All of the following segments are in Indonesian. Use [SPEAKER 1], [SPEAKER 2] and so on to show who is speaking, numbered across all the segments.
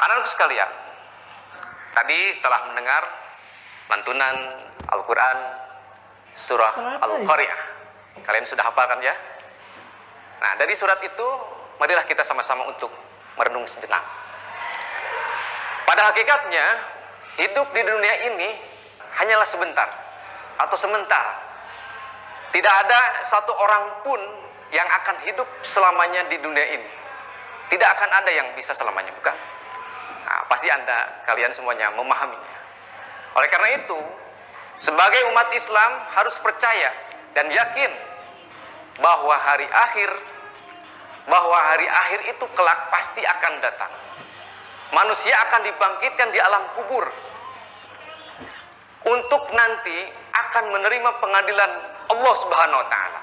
[SPEAKER 1] Anak-anakku sekalian, tadi telah mendengar lantunan Al-Quran surah Al-Qari'ah. Kalian sudah hafal kan ya? Nah, dari surat itu marilah kita sama-sama untuk merenung sejenak. Pada hakikatnya, hidup di dunia ini hanyalah sebentar atau sementara. Tidak ada satu orang pun yang akan hidup selamanya di dunia ini. Tidak akan ada yang bisa selamanya, bukan? Nah, pasti kalian semuanya memahaminya. Oleh karena itu, sebagai umat Islam harus percaya dan yakin bahwa hari akhir itu kelak pasti akan datang. Manusia akan dibangkitkan di alam kubur untuk nanti akan menerima pengadilan Allah Subhanahu wa taala.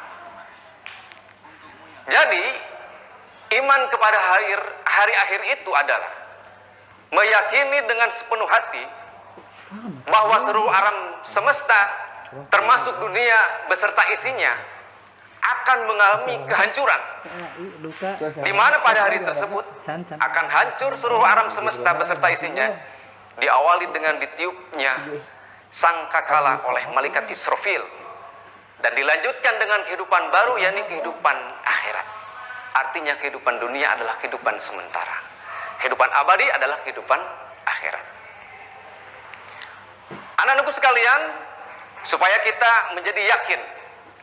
[SPEAKER 1] Jadi, iman kepada hari akhir itu adalah meyakini dengan sepenuh hati bahwa seluruh alam semesta termasuk dunia beserta isinya akan mengalami kehancuran, di mana pada hari tersebut akan hancur seluruh alam semesta beserta isinya, diawali dengan ditiupnya sangkakala oleh malaikat Israfil dan dilanjutkan dengan kehidupan baru, yakni kehidupan akhirat. Artinya kehidupan dunia adalah kehidupan sementara, kehidupan abadi adalah kehidupan akhirat. Anak-anakku sekalian, supaya kita menjadi yakin,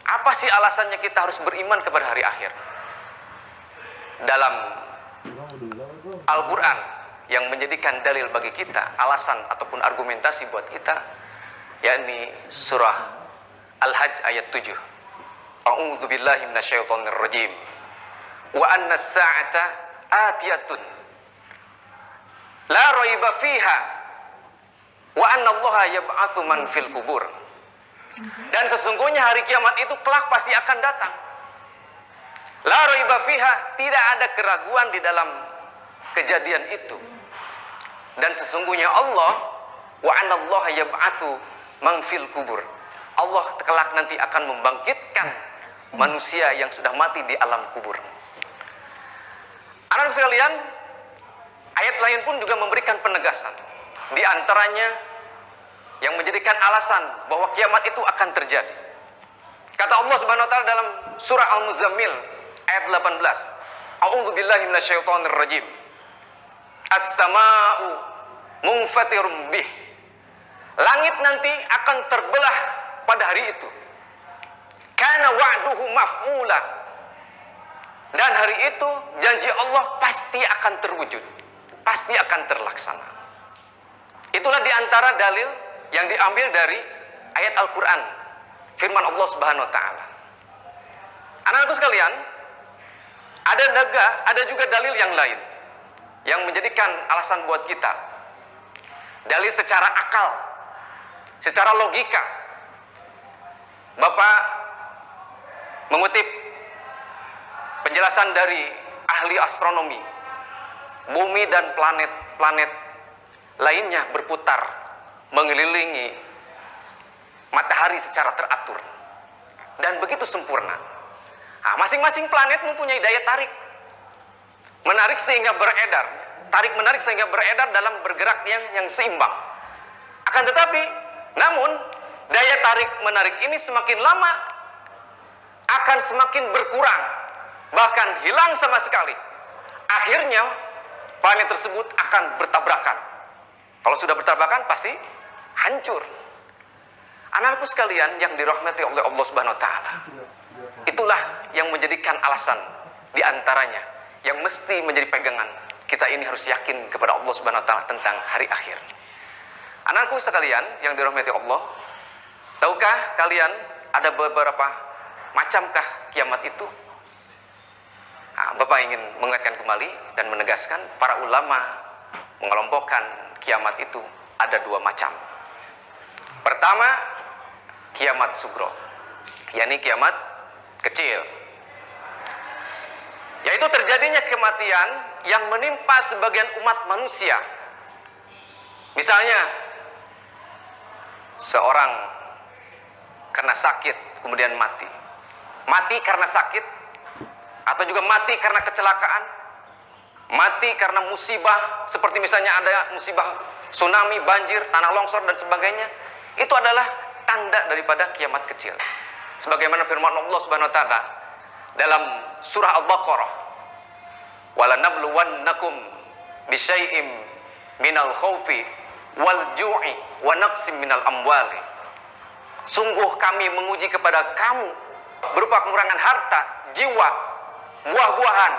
[SPEAKER 1] apa sih alasannya kita harus beriman kepada hari akhir? Dalam Al-Quran yang menjadikan dalil bagi kita, alasan ataupun argumentasi buat kita, yakni surah Al-Hajj ayat 7. A'udzu billahi minasyaitonir rajim. Wa anna as-sa'ata atiyatun la raiba fiha wa anna Allaha yab'atsu man fil kubur. Dan sesungguhnya hari kiamat itu kelak pasti akan datang. La raiba fiha, tidak ada keraguan di dalam kejadian itu. Dan sesungguhnya Allah, wa anna Allaha yab'atsu man fil kubur, Allah kelak nanti akan membangkitkan manusia yang sudah mati di alam kubur. Anak-anak sekalian, ayat lain pun juga memberikan penegasan. Di antaranya yang menjadikan alasan bahwa kiamat itu akan terjadi. Kata Allah Subhanahu wa taala dalam surah Al-Muzammil ayat 18. A'udzu billahi minasyaitonir rajim. As-samaa'u munfatirum bih. Langit nanti akan terbelah pada hari itu. Kana wa'duhu maf'ula. Dan hari itu janji Allah pasti akan terwujud, pasti akan terlaksana. Itulah diantara dalil yang diambil dari ayat Al-Quran, firman Allah Subhanahu wa taala. Anak-anakku sekalian, ada juga dalil yang lain yang menjadikan alasan buat kita. Dalil secara akal, secara logika. Bapak mengutip penjelasan dari ahli astronomi. Bumi dan planet-planet lainnya berputar mengelilingi matahari secara teratur dan begitu sempurna. Nah, masing-masing planet mempunyai daya tarik menarik sehingga beredar, tarik-menarik sehingga beredar dalam bergerak yang seimbang. Akan tetapi, namun daya tarik-menarik ini semakin lama akan semakin berkurang, bahkan hilang sama sekali. Akhirnya planet tersebut akan bertabrakan. Kalau sudah bertabrakan pasti hancur. Anak-anakku sekalian yang dirahmati oleh Allah Subhanahu wa taala, itulah yang menjadikan alasan di antaranya yang mesti menjadi pegangan kita ini, harus yakin kepada Allah Subhanahu wa taala tentang hari akhir. Anak-anakku sekalian yang dirahmati Allah, tahukah kalian ada beberapa macamkah kiamat itu? Nah, Bapak ingin mengingatkan kembali dan menegaskan, para ulama mengelompokkan kiamat itu ada dua macam. Pertama, kiamat sugro, yakni kiamat kecil, yaitu terjadinya kematian yang menimpa sebagian umat manusia. Misalnya, seorang kena sakit kemudian mati karena sakit, atau juga mati karena kecelakaan, mati karena musibah, seperti misalnya ada musibah tsunami, banjir, tanah longsor dan sebagainya, itu adalah tanda daripada kiamat kecil. Sebagaimana firman Allah Subhanahu wa taala dalam surah Al-Baqarah, "Walanabluwannakum bisyai'im minal khaufi wal ju'i wa naqsim minal amwali." Sungguh kami menguji kepada kamu berupa kekurangan harta, jiwa, buah-buahan.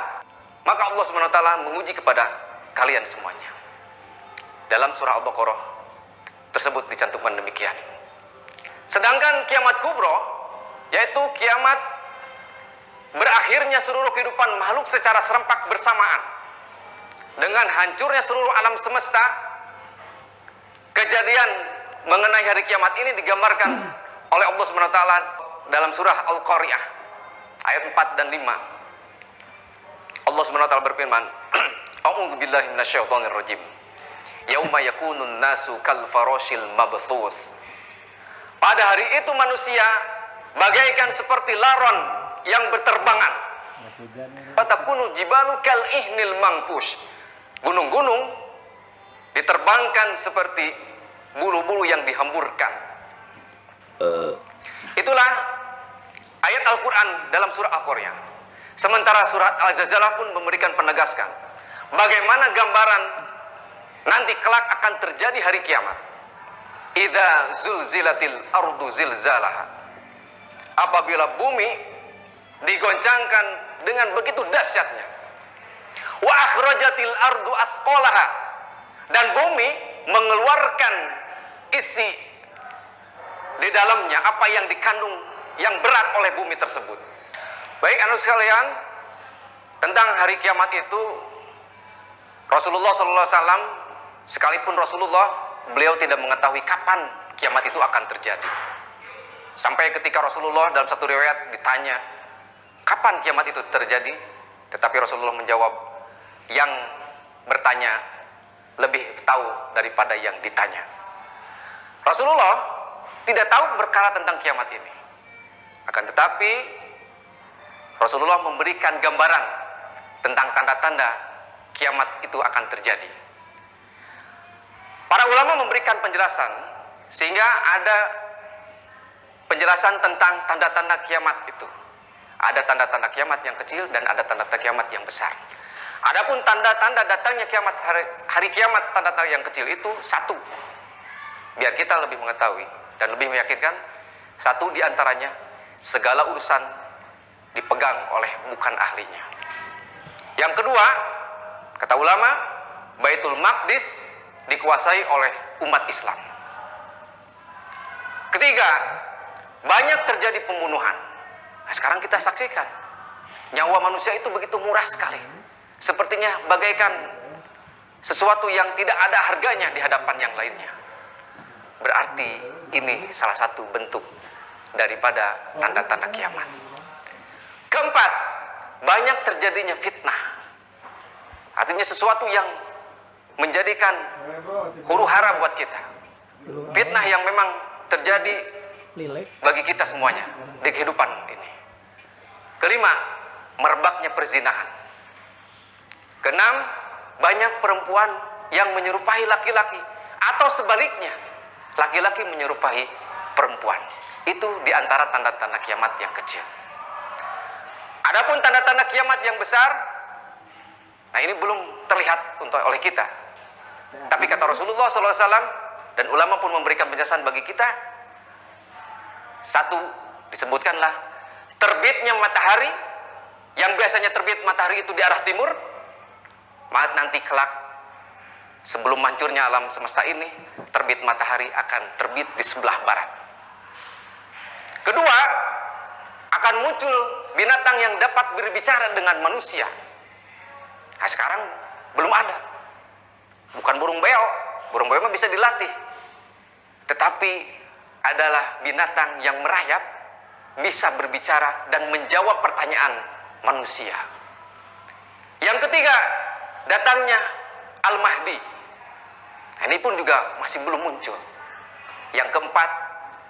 [SPEAKER 1] Maka Allah Subhanahu wa taala menguji kepada kalian semuanya. Dalam surah Al-Baqarah tersebut dicantumkan demikian. Sedangkan kiamat kubro, yaitu kiamat berakhirnya seluruh kehidupan makhluk secara serempak bersamaan dengan hancurnya seluruh alam semesta. Kejadian mengenai hari kiamat ini digambarkan oleh Allah Subhanahu wa taala dalam surah Al-Qari'ah ayat 4 dan 5. Allah Subhanahu wa taala berfirman, "A'udzu billahi minasyaitonir rajim. Yauma yakunun nasu kal farashil mabthuts." Pada hari itu manusia bagaikan seperti laron yang berterbangan. Fatakunul jibalu kal ihnil mangpush. Gunung-gunung diterbangkan seperti bulu-bulu yang dihamburkan. Itulah ayat Al-Quran dalam surah Al-Qari'ah. Sementara surat Al-Zalzalah pun memberikan penegaskan bagaimana gambaran nanti kelak akan terjadi hari kiamat. Idza zulzilatil ardu zilzalaha. Apabila bumi digoncangkan dengan begitu dahsyatnya. Wa akhrajatil ardu athqalaha. Dan bumi mengeluarkan isi di dalamnya apa yang dikandung yang berat oleh bumi tersebut. Baik anak sekalian, tentang hari kiamat itu Rasulullah SAW, sekalipun Rasulullah, beliau tidak mengetahui kapan kiamat itu akan terjadi. Sampai ketika Rasulullah dalam satu riwayat ditanya, kapan kiamat itu terjadi? Tetapi Rasulullah menjawab, yang bertanya lebih tahu daripada yang ditanya. Rasulullah tidak tahu perkara tentang kiamat ini. Akan tetapi Rasulullah memberikan gambaran tentang tanda-tanda kiamat itu akan terjadi. Para ulama memberikan penjelasan sehingga ada penjelasan tentang tanda-tanda kiamat itu. Ada tanda-tanda kiamat yang kecil dan ada tanda-tanda kiamat yang besar. Adapun tanda-tanda datangnya kiamat, hari kiamat, tanda-tanda yang kecil itu satu. Biar kita lebih mengetahui dan lebih meyakinkan, satu diantaranya segala urusan dipegang oleh bukan ahlinya. Yang kedua, kata ulama, Baitul Maqdis dikuasai oleh umat Islam. Ketiga, banyak terjadi pembunuhan. Nah, sekarang kita saksikan nyawa manusia itu begitu murah sekali. Sepertinya bagaikan sesuatu yang tidak ada harganya di hadapan yang lainnya. Berarti ini salah satu bentuk daripada tanda-tanda kiamat. Keempat, banyak terjadinya fitnah. Artinya sesuatu yang menjadikan huru hara buat kita. Fitnah yang memang terjadi bagi kita semuanya di kehidupan ini. Kelima, merebaknya perzinahan. Keenam, banyak perempuan yang menyerupai laki-laki atau sebaliknya, laki-laki menyerupai perempuan. Itu diantara tanda-tanda kiamat yang kecil. Adapun tanda-tanda kiamat yang besar, nah ini belum terlihat oleh kita. Tapi kata Rasulullah SAW dan ulama pun memberikan penjelasan bagi kita. Satu, disebutkanlah terbitnya matahari, yang biasanya terbit matahari itu di arah timur, maka nanti kelak sebelum hancurnya alam semesta ini, terbit matahari akan terbit di sebelah barat. Kedua, akan muncul binatang yang dapat berbicara dengan manusia. Nah, sekarang belum ada. Bukan burung beo. Burung beo bisa dilatih. Tetapi adalah binatang yang merayap, bisa berbicara dan menjawab pertanyaan manusia. Yang ketiga, datangnya Al-Mahdi. Nah, ini pun juga masih belum muncul. Yang keempat,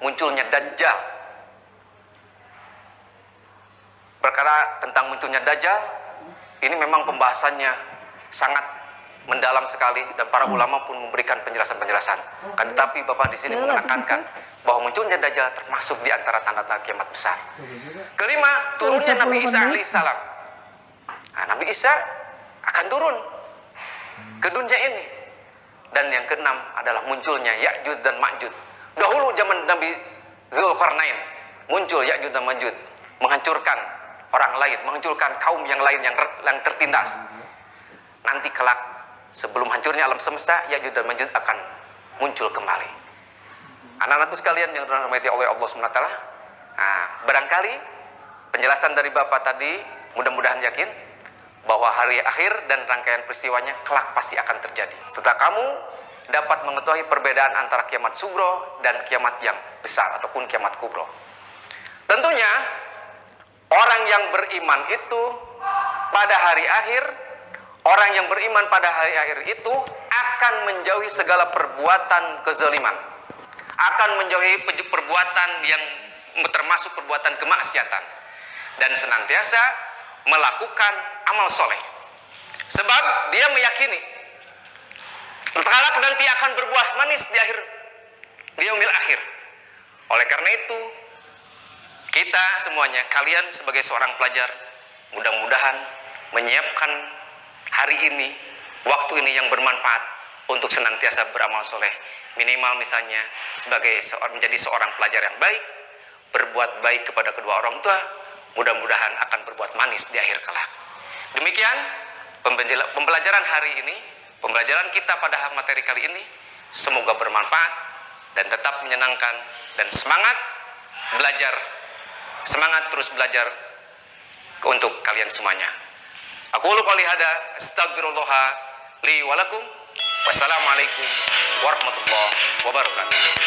[SPEAKER 1] munculnya Dajjal. Perkara tentang munculnya Dajjal, ini memang pembahasannya sangat mendalam sekali dan para ulama pun memberikan penjelasan-penjelasan. Kan tetapi Bapak di sini menekankan bahwa munculnya Dajjal termasuk di antara tanda-tanda kiamat besar. Kelima, turunnya Nabi Isa alaihissalam. Nah, Nabi Isa akan turun ke dunia ini. Dan yang keenam adalah munculnya Ya'juj dan Ma'juj. Dahulu zaman Nabi Zulkarnain muncul Ya'juj dan Ma'juj, menghancurkan orang lain, menghancurkan kaum yang lain yang tertindas. Nanti kelak sebelum hancurnya alam semesta, Ya'juj dan Ma'juj akan muncul kembali. Anak-anakku sekalian yang dirahmati oleh Allah SWT, nah, barangkali penjelasan dari Bapak tadi mudah-mudahan yakin bahwa hari akhir dan rangkaian peristiwanya kelak pasti akan terjadi. Setelah kamu dapat mengetahui perbedaan antara kiamat sugro dan kiamat yang besar ataupun kiamat kubro. Tentunya orang yang beriman itu pada hari akhir, orang yang beriman pada hari akhir itu akan menjauhi segala perbuatan kezaliman, akan menjauhi perbuatan yang termasuk perbuatan kemaksiatan, dan senantiasa melakukan amal soleh. Sebab dia meyakini kelak nanti akan berbuah manis di yaumil akhir. Oleh karena itu, kita semuanya, kalian sebagai seorang pelajar, mudah-mudahan menyiapkan hari ini, waktu ini yang bermanfaat untuk senantiasa beramal soleh. Minimal misalnya menjadi seorang pelajar yang baik, berbuat baik kepada kedua orang tua, mudah-mudahan akan berbuat manis di akhir kelak. Demikian pembelajaran hari ini, pembelajaran kita pada materi kali ini, semoga bermanfaat dan tetap menyenangkan, dan semangat belajar, semangat terus belajar untuk kalian semuanya. Aqulu qouli hada, astagfirullah li wa lakum. Wassalamualaikum warahmatullahi wabarakatuh.